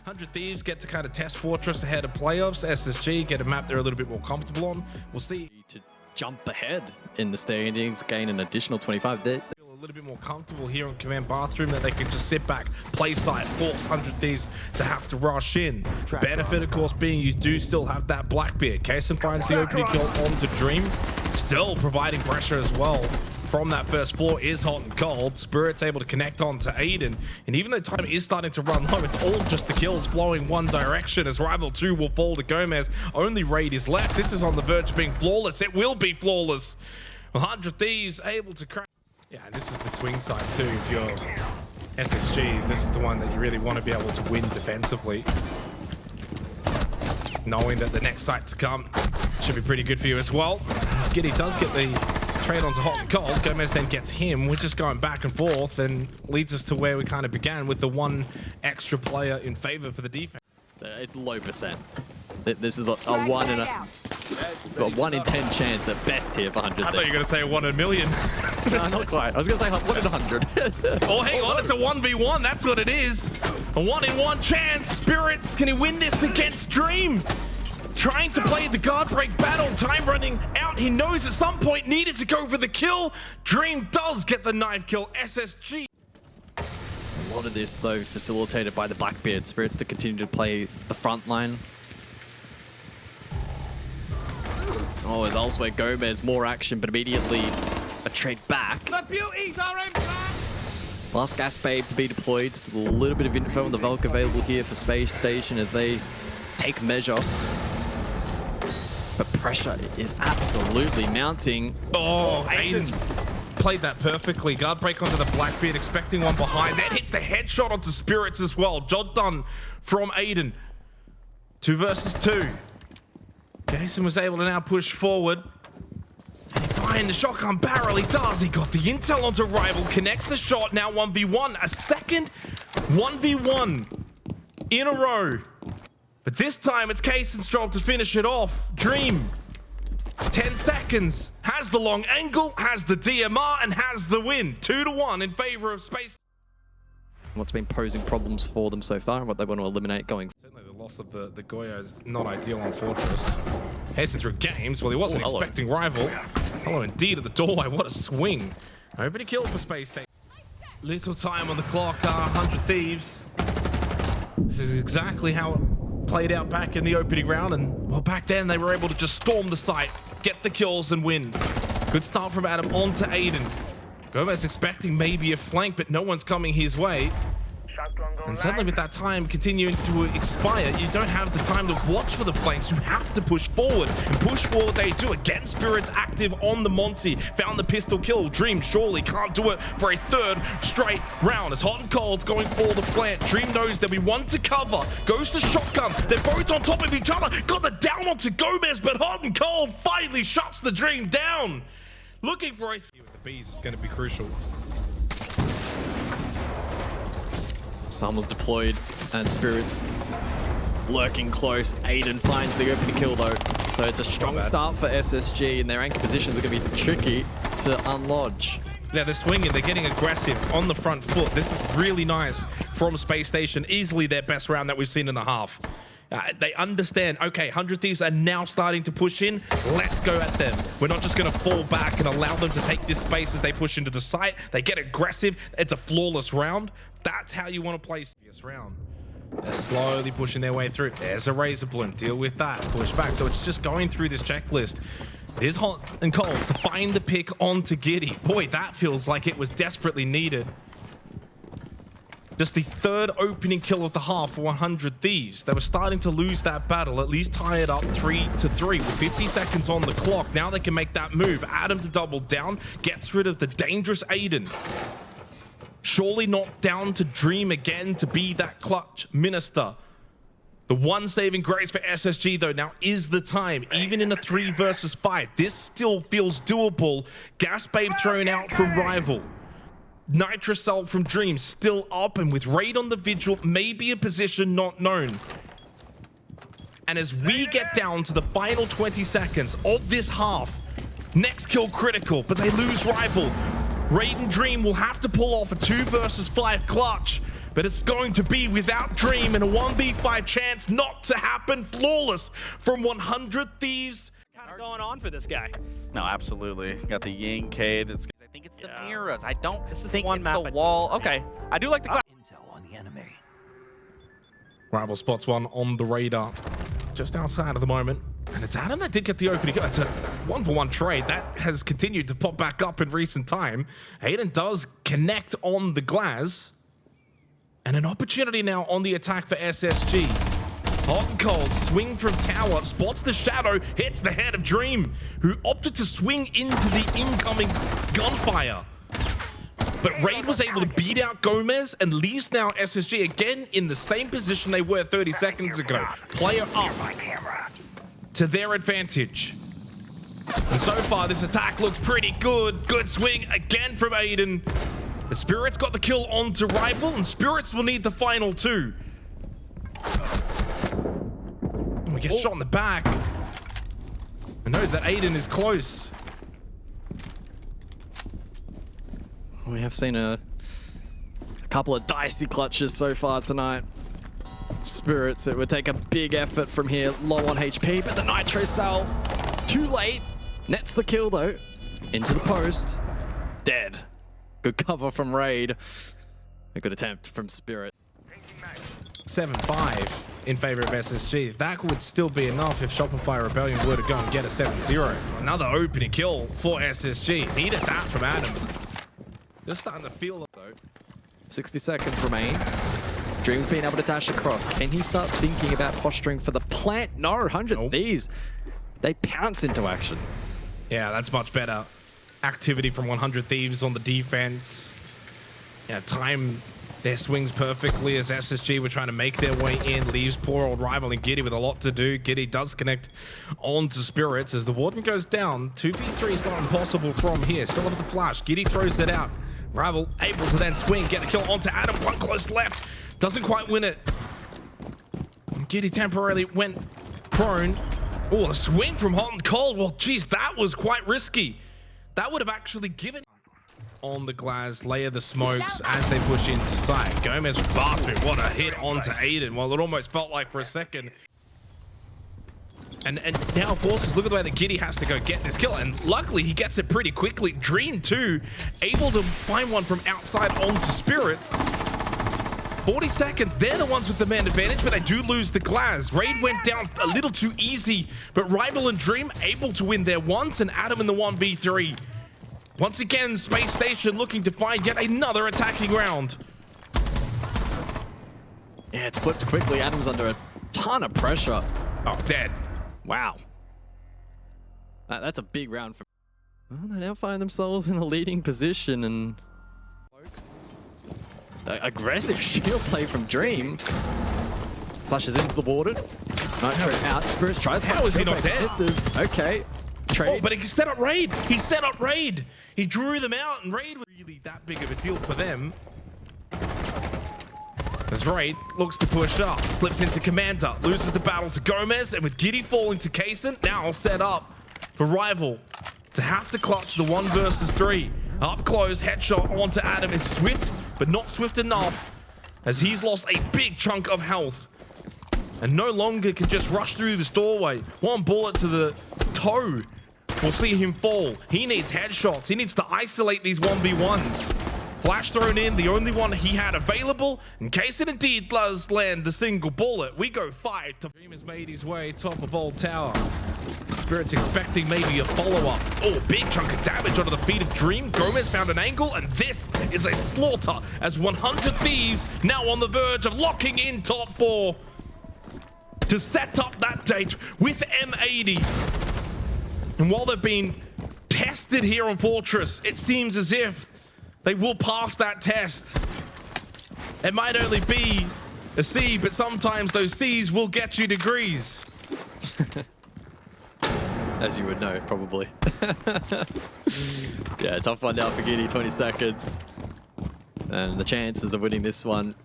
100 Thieves get to kind of test Fortress ahead of playoffs. SSG get a map they're a little bit more comfortable on. We'll see. To jump ahead in the standings, gain an additional 25. Feel a little bit more comfortable here on Command Bathroom, that they can just sit back, play side, force 100 Thieves to have to rush in. Benefit, of course, being you do still have that Blackbeard. Kaysen finds the opening kill onto Dream, still providing pressure as well. From that first floor is hot and cold. Spirit's able to connect on to Aiden, and even though time is starting to run low, it's all just the kills flowing one direction as Rival 2 will fall to Gomez. Only Raid is left. This is on the verge of being flawless. It will be flawless. 100 Thieves able to crack. Yeah, and this is the swing side too. If you're SSG, this is the one that you really want to be able to win defensively. Knowing that the next site to come should be pretty good for you as well. Skitty does get the trade onto hot and cold. Gomez then gets him. We're just going back and forth and leads us to where we kind of began with the one extra player in favor for the defense. It's low percent. This is a 1 in 10 chance at best here for 100. I thought you were going to say 1 in a million. No, not quite. I was going to say 1 in 100. Oh, hang on. It's a 1v1. That's what it is. A 1 in 1 chance. Spirits, can he win this against Dream? Trying to play the guard break battle, time running out. He knows at some point needed to go for the kill. Dream does get the knife kill. SSG. A lot of this, though, facilitated by the Blackbeard. Spirits to continue to play the front line. Oh, as elsewhere, Gomez, more action, but immediately a trade back. The beauties are in black. Last gas babe to be deployed. Still a little bit of info on the Valk available here for Spacestation as they take measure. But pressure is absolutely mounting. Oh, Aiden played that perfectly. Guard break onto the Blackbeard, expecting one behind. Then hits the headshot onto Spirits as well. Job done from Aiden. 2 versus 2. Jason was able to now push forward. And he find the shotgun barrel. He does. He got the intel onto Rival. Connects the shot. Now 1v1. A second 1v1 in a row. But this time, it's Kaysen's job to finish it off. Dream, 10 seconds, has the long angle, has the DMR, and has the win. 2-1 in favor of Space. What's been posing problems for them so far and what they want to eliminate going. Certainly the loss of the Goya is not ideal on Fortress. Hastens through games. Well, he wasn't expecting Rival. Hello indeed at the doorway. What a swing. Nobody killed for Space Station. Little time on the clock, 100 Thieves. This is exactly how it played out back in the opening round, and well, back then they were able to just storm the site, get the kills and win. Good start from Adam onto Aiden. Gomez expecting maybe a flank, but no one's coming his way. And suddenly with that time continuing to expire, you don't have the time to watch for the flanks. You have to push forward, and push forward they do. Again, Spirits active on the Monty. Found the pistol kill. Dream surely can't do it for a 3rd straight round. As hot and cold's going for the plant. Dream knows there'll be one to cover. Goes to shotgun. They're both on top of each other. Got the down onto Gomez, but hot and cold finally shuts the Dream down. Looking for a... With the bees is going to be crucial. Sun was deployed and Spirits lurking close. Aiden finds the opening kill though. So it's a strong start for SSG, and their anchor positions are going to be tricky to unlodge. Yeah, they're swinging, they're getting aggressive on the front foot. This is really nice from Space Station. Easily their best round that we've seen in the half. They understand, okay, 100 Thieves are now starting to push in. Let's go at them. We're not just going to fall back and allow them to take this space as they push into the site. They get aggressive. It's a flawless round. That's how you want to play this round. They're slowly pushing their way through. There's a Razor Bloom. Deal with that. Push back. So it's just going through this checklist. It is hot and cold to find the pick onto Giddy. Boy, that feels like it was desperately needed. Just the 3rd opening kill of the half for 100 Thieves. They were starting to lose that battle, at least tie it up 3-3 with 50 seconds on the clock. Now they can make that move. Adam to double down, gets rid of the dangerous Aiden. Surely not down to Dream again to be that clutch minister. The one saving grace for SSG though now is the time, even in a 3 versus 5. This still feels doable. Gas Babe thrown out from Rival. Nitrocell from Dream still up, and with Raid on the Vigil, maybe a position not known. And as we get down to the final 20 seconds of this half, next kill critical, but they lose Rival. Raid and Dream will have to pull off a 2 versus 5 clutch. but it's going to be without Dream and a 1v5 chance not to happen. Flawless from 100 Thieves. Kind of going on for this guy. No, absolutely. Got the Ying Cade. I think it's the mirrors. I don't This is think one it's map the wall. Okay, I do like the Intel on the enemy. Rival spots one on the radar, just outside at the moment. And it's Adam that did get the opening. It's a 1-for-1 trade that has continued to pop back up in recent time. Aiden does connect on the glass. And an opportunity now on the attack for SSG. Hot and cold, swing from tower, spots the shadow, hits the head of Dream, who opted to swing into the incoming gunfire. But Raid was able to beat out Gomez and leaves now SSG again in the same position they were 30 seconds ago. Player up to their advantage. And so far, this attack looks pretty good. Good swing again from Aiden. But Spirits got the kill onto Rival, and Spirits will need the final two. And we get shot in the back. And knows that Aiden is close. We have seen a couple of dicey clutches so far tonight. Spirits, it would take a big effort from here, low on HP, but the Nitro Cell, too late. Nets the kill though, into the post, dead. Good cover from Raid. A good attempt from Spirit. 7-5 in favor of SSG. That would still be enough if Shopify Rebellion were to go and get a 7-0. Another opening kill for SSG. Needed that from Adam. Just starting to feel it though. 60 seconds remain. Dream's being able to dash across. Can he start thinking about posturing for the plant? No, 100 Nope. Thieves. They pounce into action. Yeah, that's much better. Activity from 100 Thieves on the defense. Yeah, time their swings perfectly as SSG were trying to make their way in. Leaves poor old Rival and Giddy with a lot to do. Giddy does connect onto Spirits as the Warden goes down. 2v3 is not impossible from here. Still under the flash. Giddy throws it out. Rival able to then swing, get the kill onto Adam. One close left. Doesn't quite win it. Giddy temporarily went prone. Oh, a swing from Hot and Cold. Well, geez, that was quite risky. That would have actually given on the glass, layer the smokes as they push into sight. Gomez bathroom, what a hit onto Aiden. Well, it almost felt like for a second. And now Forces, look at the way that Giddy has to go get this kill. And luckily, he gets it pretty quickly. Dream, too, able to find one from outside onto Spirits. 40 seconds, they're the ones with the man advantage, but they do lose the glass. Raid went down a little too easy, but Rival and Dream able to win there once, and Adam in the 1v3. Once again, Space Station looking to find yet another attacking round. Yeah, it's flipped quickly. Adam's under a ton of pressure. Oh, dead. Wow. That's a big round for... Well, they now find themselves in a leading position and... aggressive shield play from Dream. Flushes into the water. Nitro out. Spirits tries to... How is he not dead? Misses. Okay. Trade. Oh, but he set up Raid. He set up Raid. He drew them out, and Raid was really that big of a deal for them. As Raid looks to push up, slips into Commander, loses the battle to Gomez, and with Giddy falling to Kaysen, now set up for Rival to have to clutch the 1 versus 3. Up close, headshot onto Adam is swift, but not swift enough, as he's lost a big chunk of health and no longer can just rush through this doorway. One bullet to the toe will see him fall. He needs headshots. He needs to isolate these 1v1s. Flash thrown in, the only one he had available, in case it indeed does land the single bullet. We go 5 to... Dream has made his way top of Old Tower. Spirit's expecting maybe a follow-up. Oh, big chunk of damage onto the feet of Dream. Gomez found an angle, and this is a slaughter as 100 Thieves now on the verge of locking in top 4 to set up that date with M80. And while they've been tested here on Fortress, it seems as if they will pass that test. It might only be a C, but sometimes those C's will get you degrees. As you would know, probably. Yeah, tough one now for Giddy, 20 seconds. And the chances of winning this one,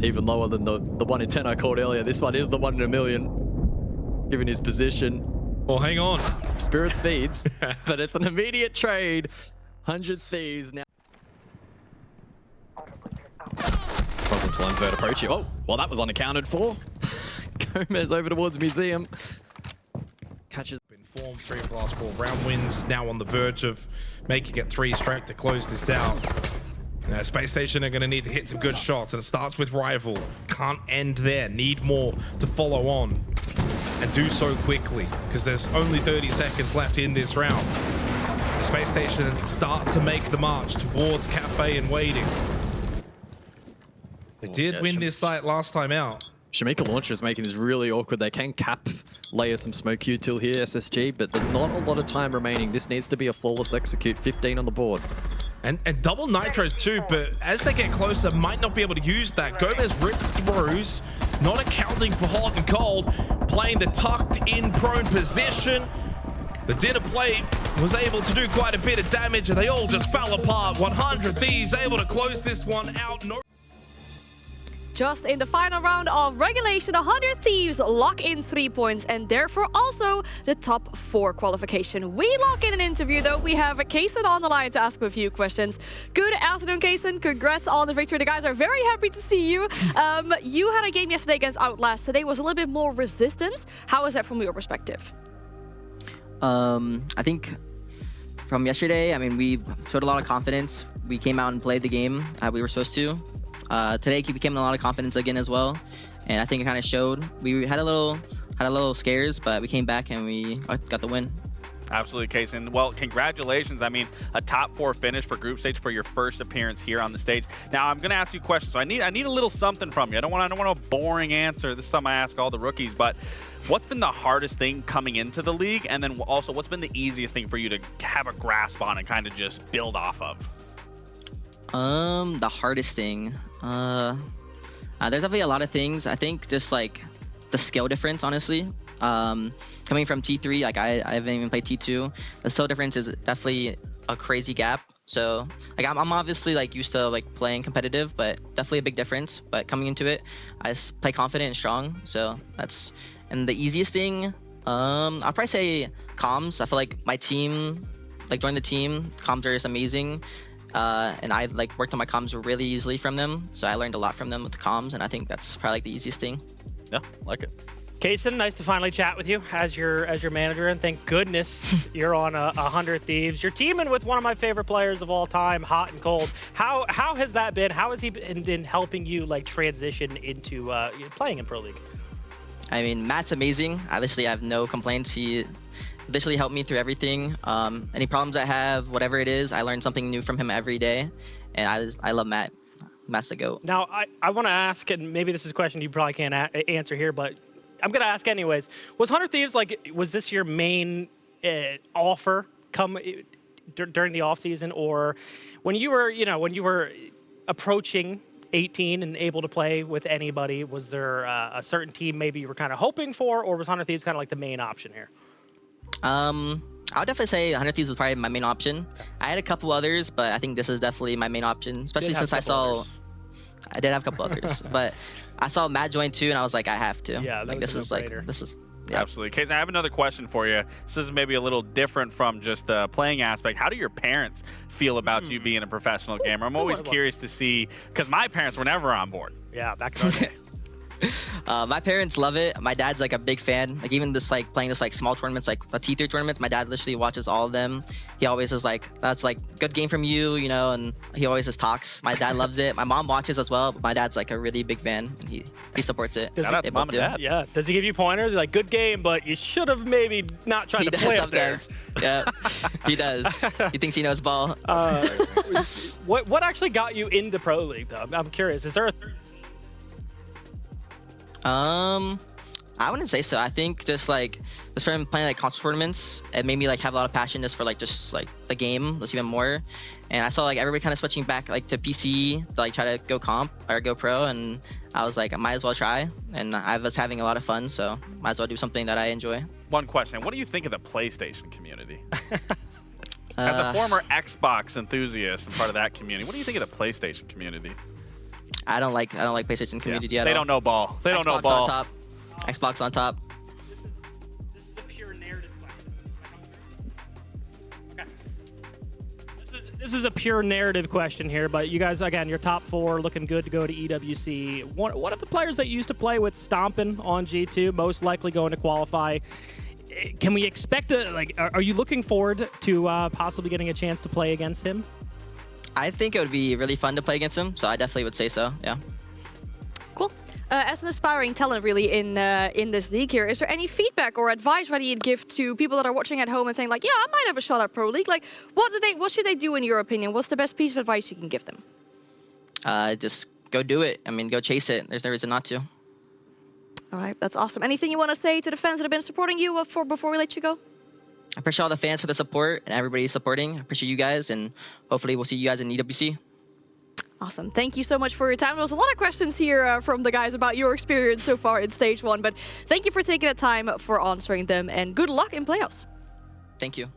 even lower than the 1 in 10 I called earlier. This one is the 1 in a million, given his position. Well, hang on. Spirits feeds, but it's an immediate trade. 100 Thieves now. Wasn't Line Vert approaching. Oh, well, that was unaccounted for. Gomez over towards Museum. Catches. Been formed 3 of the last 4 round wins. Now on the verge of making it 3 straight to close this out. Now, Space Station are going to need to hit some good shots, and it starts with Rival. Can't end there. Need more to follow on, and do so quickly, because there's only 30 seconds left in this round. The Space Station start to make the march towards Cafe and Waiting. They did win this site last time out. Shamika Launcher is making this really awkward. They can cap layer some smoke util here, SSG, but there's not a lot of time remaining. This needs to be a flawless execute. 15 on the board. And double nitros too, but as they get closer, might not be able to use that. Gomez rips throws, not accounting for hot and cold, playing the tucked in prone position. The dinner plate was able to do quite a bit of damage, and they all just fell apart. 100 Thieves able to close this one out. No. Just in the final round of regulation, 100 Thieves lock in 3 points and therefore also the top 4 qualification. We lock in an interview though. We have Kaysen on the line to ask him a few questions. Good afternoon, Kaysen. Congrats on the victory. The guys are very happy to see you. You had a game yesterday against Outlast. Today was a little bit more resistance. How is that from your perspective? I think from yesterday, I mean, we showed a lot of confidence. We came out and played the game we were supposed to. Today we came in a lot of confidence again as well, and I think it kind of showed. We had a little scares, but we came back and we got the win. Absolutely, Kaysen. Well, congratulations. I mean, a top 4 finish for group stage for your first appearance here on the stage. Now, I'm going to ask you questions. So I need a little something from you. I don't want a boring answer. This is something I ask all the rookies. But what's been the hardest thing coming into the league, and then also what's been the easiest thing for you to have a grasp on and kind of just build off of? The hardest thing. There's definitely a lot of things. I think just like the skill difference, honestly. Coming from T3, like I haven't even played T2. The skill difference is definitely a crazy gap. So like I'm obviously like used to like playing competitive, but definitely a big difference. But coming into it, I just play confident and strong. So that's, and the easiest thing, I'll probably say comms. I feel like my team, like joining the team, comms are just amazing. And I like worked on my comms really easily from them, so I learned a lot from them with the comms, and I think that's probably like the easiest thing. Yeah, like it. Kaysen, nice to finally chat with you as your manager, and thank goodness you're on 100 Thieves. You're teaming with one of my favorite players of all time, Hot and Cold. How has that been? How has he been helping you like transition into playing in Pro League? I mean, Matt's amazing. I literally have no complaints. He literally helped me through everything. Any problems I have, whatever it is, I learn something new from him every day, and I love Matt. Matt's the GOAT. Now, I want to ask, and maybe this is a question you probably can't answer here, but I'm going to ask anyways. Was 100 Thieves, like, was this your main offer during the offseason, or when you were approaching 18 and able to play with anybody, was there a certain team maybe you were kind of hoping for, or was 100 Thieves kind of like the main option here? I would definitely say 100 Thieves was probably my main option. I had a couple others, but I think this is definitely my main option, especially since I did have a couple others, but I saw Matt join too, and I was like, I have to. Yeah, like this is. Yeah. Absolutely. Kaysen, I have another question for you. This is maybe a little different from just the playing aspect. How do your parents feel about you being a professional gamer? I'm always curious to see, because my parents were never on board. Yeah, back in our day. My parents love it. My dad's like a big fan. Like even this like playing this like small tournaments, like the T3 tournaments, my dad literally watches all of them. He always is like, that's like good game from you, you know, and he always just talks. My dad loves it. My mom watches as well, but my dad's like a really big fan, and he supports it. Shout out to mom and dad. Yeah. Does he give you pointers? Like, good game, but you should have maybe not tried to play up there. Yeah, he does. He thinks he knows ball. What actually got you into Pro League though? I'm curious. Is there a I wouldn't say so. I think just from playing like console tournaments, it made me like have a lot of passion just for like the game, even more. And I saw like everybody kind of switching back like to PC to like try to go comp or go pro, and I was like, I might as well try. And I was having a lot of fun, so might as well do something that I enjoy. One question: what do you think of the PlayStation community? As a former Xbox enthusiast and part of that community, what do you think of the PlayStation community? I don't like PlayStation community at all. They don't know ball. They don't know Xbox ball. on top. Xbox on top. This is a pure narrative question. Okay. This is a pure narrative question here, but you guys, again, you're top 4, looking good to go to EWC. One of the players that you used to play with stomping on G2, most likely going to qualify. Can we expect are you looking forward to possibly getting a chance to play against him? I think it would be really fun to play against him, so I definitely would say so, yeah. Cool. As an aspiring talent, really, in this league here, is there any feedback or advice that you'd give to people that are watching at home and saying, like, yeah, I might have a shot at Pro League? Like, what should they do in your opinion? What's the best piece of advice you can give them? Just go do it. I mean, go chase it. There's no reason not to. All right, that's awesome. Anything you want to say to the fans that have been supporting you before we let you go? I appreciate all the fans for the support and everybody supporting. I appreciate you guys, and hopefully we'll see you guys in EWC. Awesome. Thank you so much for your time. There was a lot of questions here from the guys about your experience so far in Stage 1, but thank you for taking the time for answering them, and good luck in playoffs. Thank you.